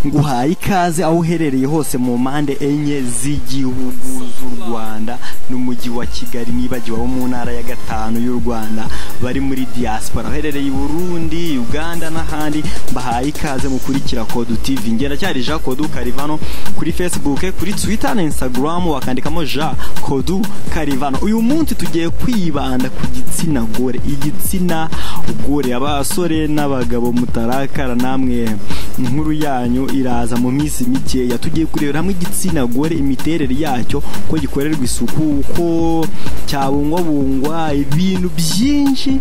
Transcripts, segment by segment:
nguhaye ikaze aho uherereye hose mu mpande enye z'igihugu z'u Rwanda n'umujyi wa Kigali nibagiwe wo mu ntara ya gatanu y'u Rwanda bari muri diaspora uherereye i Burundi, Uganda n'ahandi. Bahaye ikaze mukurikira Kodu TV. Ngenda cyari Jean Kodu Karivano kuri Facebook, kuri Twitter na Instagram wakandikamo Jean Kodu Karivano. Uyu munsi tugiye kwibanda ku gitsina gore, igitsina gore. Abasore n'abagabo mutarakara namwe inkuru yanyu iraza mu minsi mikeya. Tugiye kurebera hamwe igitsina gore, imiterere yacyo, ko gikorerwa isuku, ko cyabungwabungwa, ibintu byinshi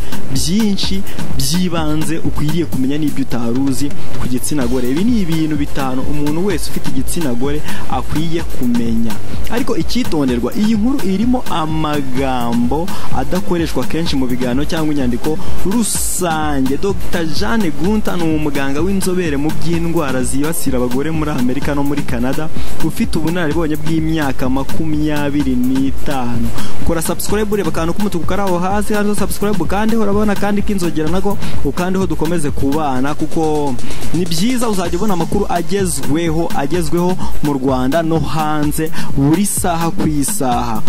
byibanze ukwiriye kumenya n'ibyo utaruzi ku gitsina gore. Ibi ni ibintu bitanu umuntu wese ufite igitsina gore akwiye kumenya. Ariko icyitonderwa, iyi nkuru irimo amagambo adakoreshwa kenshi mu biganiro cyangwa inyandiko rusange. Dr. Jane Gunter ni umuganga w'inzobere mu by'indwara zibasira abagore muri Amerika no muri Canada, ufite ubunararibonye bw'imyaka 25. Kora subscribe ureba akantu k'umutuku karaho hasi, hariho subscribe kandi urabona kandi k'inzogera nako ukandiho dukomeze kubana, kuko ni byiza uzajya ubona amakuru agezweho mu Rwanda no hanze buri saha ku isaha.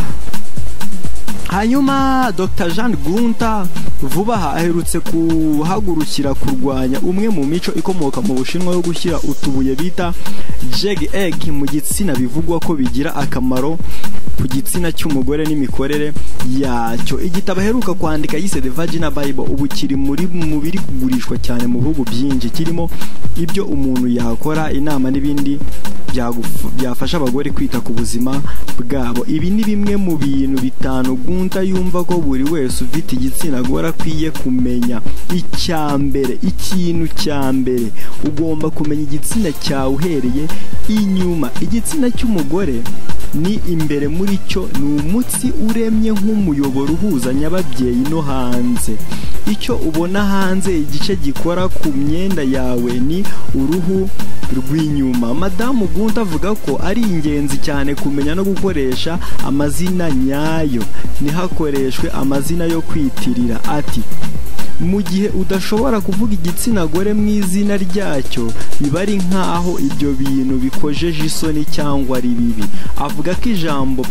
Hanyuma Dr. Jane Gunter vuba aha aherutse kuhagurukira kurwanya umwe mu mico ikomoka mu Bushinwa yo gushyira utubuye bita jig egg mu gitsina, bivugwa ko bigira akamaro ku gitsina cy'umugore n'imikorere yacyo. Igitabo aheruka kwandika yise The Vaginal Bible ubu kiri mu biri kugurishwa cyane mu bihugu byinshi, kirimo ibyo umuntu yakora, inama n'ibindi byafasha abagore kwita ku buzima bwabo. Ibi ni bimwe mu bintu bitanu Gunter yumva ko buri wese ufite igitsina gore akwiye kumenya. Ikintu cya mbere ugomba kumenya igitsina cyawe uhereye inyuma. Igitsina cy'umugore ni imbere muri cyo, ni umutsi uremye nk'umuyoboro uhuza nyababyeyi no hanze. Icyo ubona hanze, igice gikora ku myenda yawe, ni uruhu rw'inyuma. Madamu Gunter avuga ko ari ingenzi cyane kumenya no gukoresha amazina nyayo, ntihakoreshwe amazina yo kwitirira. Ati mu gihe udashobora kuvuga igitsina gore mu izina ryacyo, biba ari nk'aho ibyo bintu bikojeje isoni cyangwa ari bibi. Avuga ko ijambo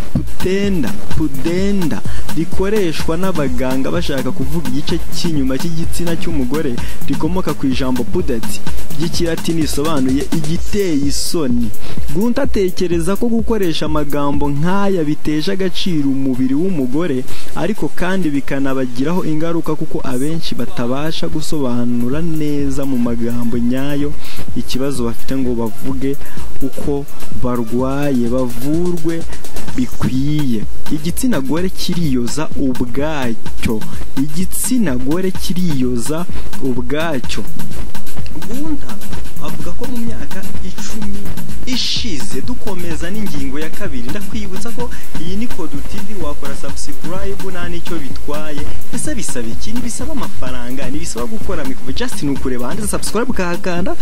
pudenda rikoreshwa n'abaganga bashaka kuvuga igice cy'inyuma cy'igitsina cy'umugore rikomoka ku ijambo pudet ry'ikilatini risobanuye igiteye isoni. Gunter atekereza ko gukoresha amagambo nk'aya biteje agaciro umubiri w'umugore, ariko kandi bikanabagiraho ingaruka kuko abenshi batabasha gusobanura neza mu magambo nyayo ikibazo bafite ngo bavuge uko barwaye, bavurwe bikwiye. Igitsina gore kiriyoza ubwacyo. Gunter avuga ko mu myaka 10 ishize, dukomeza n'ingingo ya kabiri, ndakwibutsa ko iyi ni Kodu TV, wakora subscribe nta nicyo bitwaye. Ese bisaba iki? Bisaba amafaranga, bisaba gukora mikuva, just nukureba handitse subscribe ukahakanda,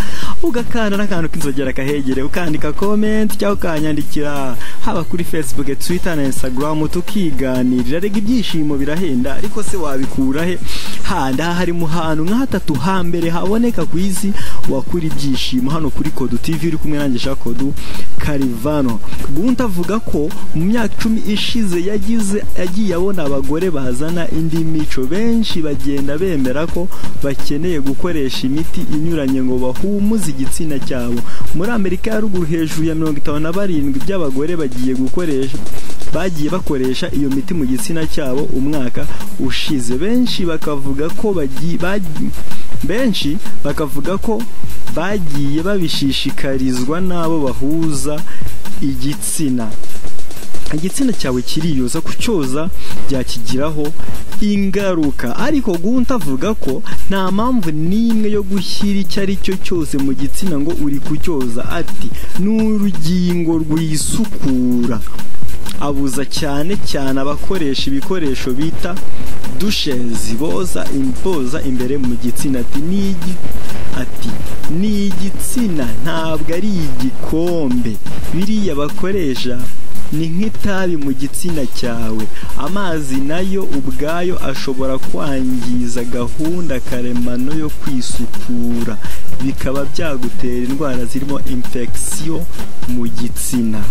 ugakanda n'akantu k'inzogera kahegere, ukandika comment cyangwa ukanyandikira haba kuri Facebook, Twitter na Instagram, tukiganirira. Rega ibyishimo birahenda, ariko se wabikura he? Handa hari mu hantu nka hatatu hambere haboneka ku isi wakura ibyishimo, hano kuri Kodu TV uri kumwe nanjye Jean Kodu Karivano. Gunter avuga ko mu myaka 10 ishize yagiye abona abagore bazana indi mico. Benshi bagenda bemera ko bakeneye gukoresha imiti inyuranye ngo bahumuze igitsina cyabo. Muri Amerika ya ruguru hejuru ya 57 by'abagore bagiye bakoresha iyo miti mu gitsina cyabo umwaka ushize. Benshi bakavuga ko bagiye babishishikarizwa n'abo bahuza igitsina. Igitsina cyawe kiriyoza, kucyoza byakigiraho ingaruka. Ariko Gunter avuga ko nta mpamvu n'imwe yo gushyira icyo ari cyo cyose mu gitsina ngo uri kucyoza. Ati ni urugingo rwisukura. Abuza cyane abakoresha ibikoresho bita douches boza imbere mu gitsina. Ati ni igitsina, ntabwo ari igikombe. Biriya bakoresha ni nk'itabi mu gitsina cyawe. Amazi nayo ubwayo ashobora kwangiza gahunda karemano yo kwisukura. bikaba byagutera indwara zirimo infection mu gitsina.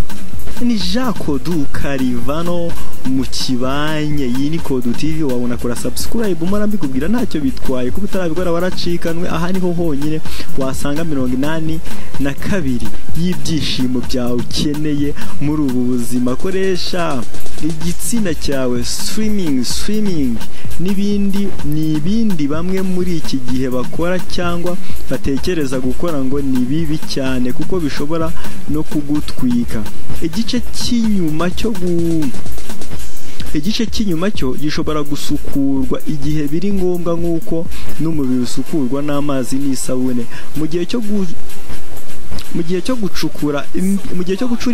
Ni Jean Kodu Karivano mu kibanye. Iyi ni Kodu TV, wabona kora subscribe umara mbikubwira ntacyo bitwaye kuba utarabikora waracikanwe. Aha niho honyine wasanga 82 y'ibyishimo byawe ukeneye muri ubu buzima. Koresha igitsina cyawe swimming n'ibindi bamwe muri iki gihe bakora cyangwa batekereza gukora ngo ni bibi cyane kuko bishobora no kugutwika. Igice cy'inyuma cyo gishobora gusukurwa igihe biri ngombwa, nk'uko n'umubiri usukurwa n'amazi n'isabune. Mu gihe cyo gucura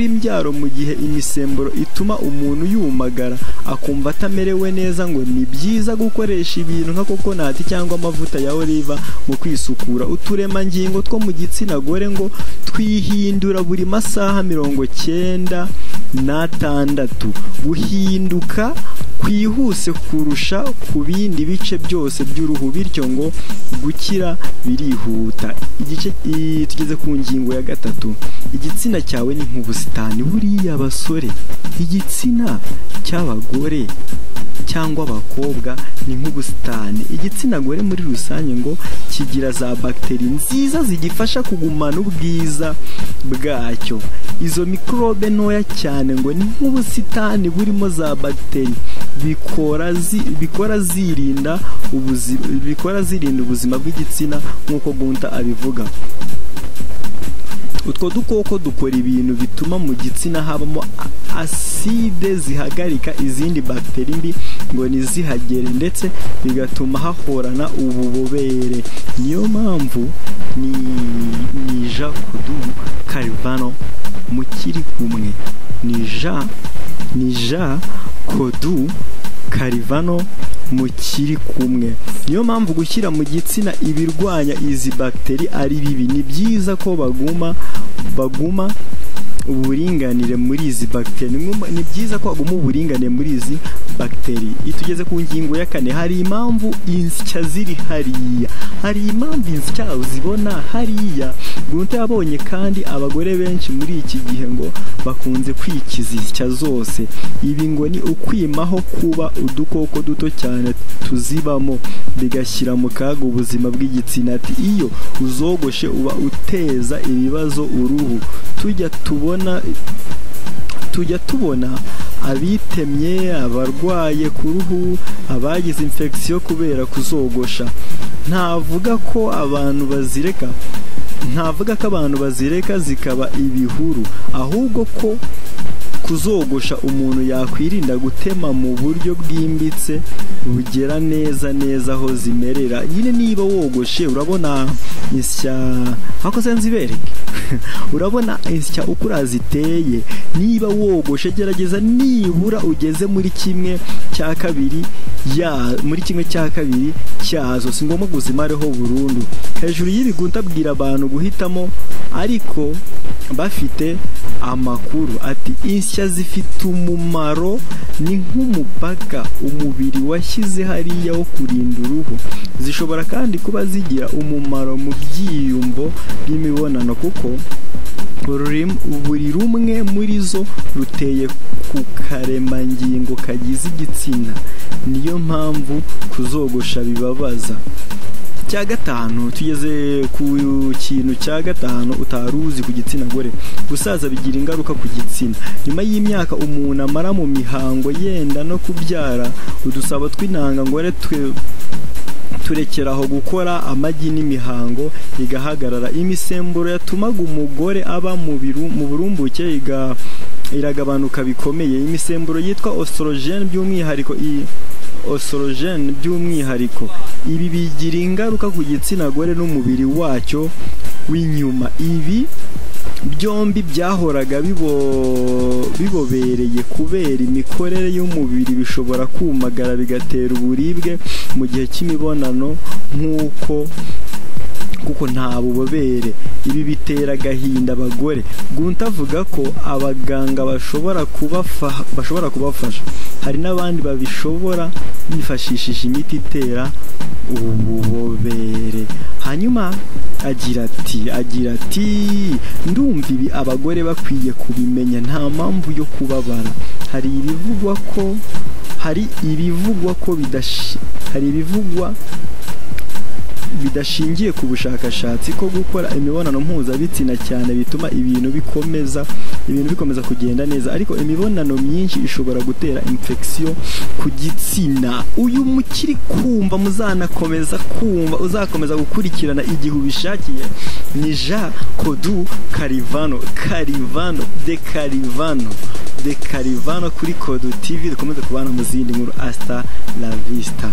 imbyaro, mu gihe imisemburo ituma umuntu yumagara akumva atamerewe neza, ngo ni byiza gukoresha ibintu nka kokonati cyangwa amavuta ya oliva mu kwisukura. Uturemangingo two mu gitsina gore ngo twihindura buri masaha 96. Guhinduka kwihuse kurusha ku bindi bice byose by'uruhu, bityo ngo gukira birihuta. Tugeze ku ngingo ya 3. Igitsina cyawe ni nk'ubusitani. Buriya basore, igitsina cy'abagore cyangwa abakobwa ni nk'ubusitani. Igitsina gore muri rusange ngo kigira za bakteri nziza zigifasha kugumana ubwiza bwacyo. Izo mikrobe ntoya cyane ngo ni nk'ubusitani burimo za bakteri bikora zirinda ubuzima bw'igitsina, nk'uko Gunta abivuga. Utwo dukoko dukora ibintu bituma mu gitsina habamo aside zihagarika izindi bakteri mbi ngo nizihagere, ndetse bigatuma hahorana ububobere. Niyo mpamvu ni Jean Kodu Karivano mukiri kumwe. Ni Jean Kodu Karivano mukiri kumwe. Niyo mpamvu gushyira mu gitsina ibirwanya izi bakteri ari bibi. Ni byiza ko baguma uburinganire muri izi bakteri. Ni byiza ko aguma uburinganire muri izi bakteri. Itugeze ku ngingo ya 4. Hari impamvu insya ziri hariya. Hari impamvu insya uzibona hariya. Gunta yabonye kandi abagore benshi muri iki gihe ngo bakunze kwikiza insya zose. Ibi ngo ni ukwimaho kuba udukoko duto cyane tuzibamo bigashyira mu kaga ubuzima bw'igitsina. Ati iyo uzogoshe uba uteza ibibazo uruhu. Tujya tubona abitemye, abarwaye ku ruhu, abagize infection kubera kuzogosha. Ntavuga ko abantu bazireka zikaba ibihuru, ahubwo ko kuzogosha umuntu yakwirinda gutema mu buryo bwimbitse bugera neza aho zimerera. Nyine niba wogoshe urabona insya hakoze nzibereke urabona insya uko uraziteye. Niba wogoshe gerageza nibura ugeze muri kimwe cya kabiri cyazo. Si ngombwa guzimareho burundu. Hejuru y'ibi Gunta abwira abantu guhitamo ariko bafite amakuru. Ati insya zifite umumaro, ni nk'umupaka umubiri washyize hariya wo kurinda uruhu. Zishobora kandi kuba zigira umumaro mu byiyumvo by'imibonano, kuko buri rumwe muri zo ruteye ku karemangingo kagize igitsina. Niyo mpamvu kuzogosha bibabaza. Cya 5. Tugeze ku kintu cya 5 utaruzi ku gitsina gore. Gusaza bigira ingaruka ku gitsina. Nyuma y'imyaka umuntu amara mu mihango yenda no kubyara, udusabo tw'intanga ngore turekeraho gukora amagi n'imihango igahagarara. Imisemburo yatumaga umugore aba mu burumbuke iragabanuka bikomeye. Imisemburo yitwa oestrogene by'umwihariko. Ibi bigira ingaruka ku gitsina gore n'umubiri wacyo w'inyuma. Ibi byombi byahoraga bibobereye kubera imikorere y'umubiri. Bishobora kumagara bigatera uburibwe mu gihe cy'imibonano kuko nta bubobere. ibi bitera agahinda abagore. Gunta avuga ko abaganga bashobora kubafasha, hari n'abandi babishobora bifashishije imiti itera ububobere. Hanyuma agira ati ndumva ibi abagore bakwiye kubimenya, nta mpamvu yo kubabara. Hari ibivugwa bidashingiye ku bushakashatsi ko gukora imibonano mpuzabitsina cyane bituma ibintu bikomeza kugenda neza, ariko imibonano myinshi ishobora gutera infection ku gitsina. Uyu mukiri kumva uzakomeza gukurikirana igihe ubishakiye ni Jean Kodu Carivano de Carivano kuri Kodu TV. Dukomeze kubana mu zindi nkuru. Hasta la vista.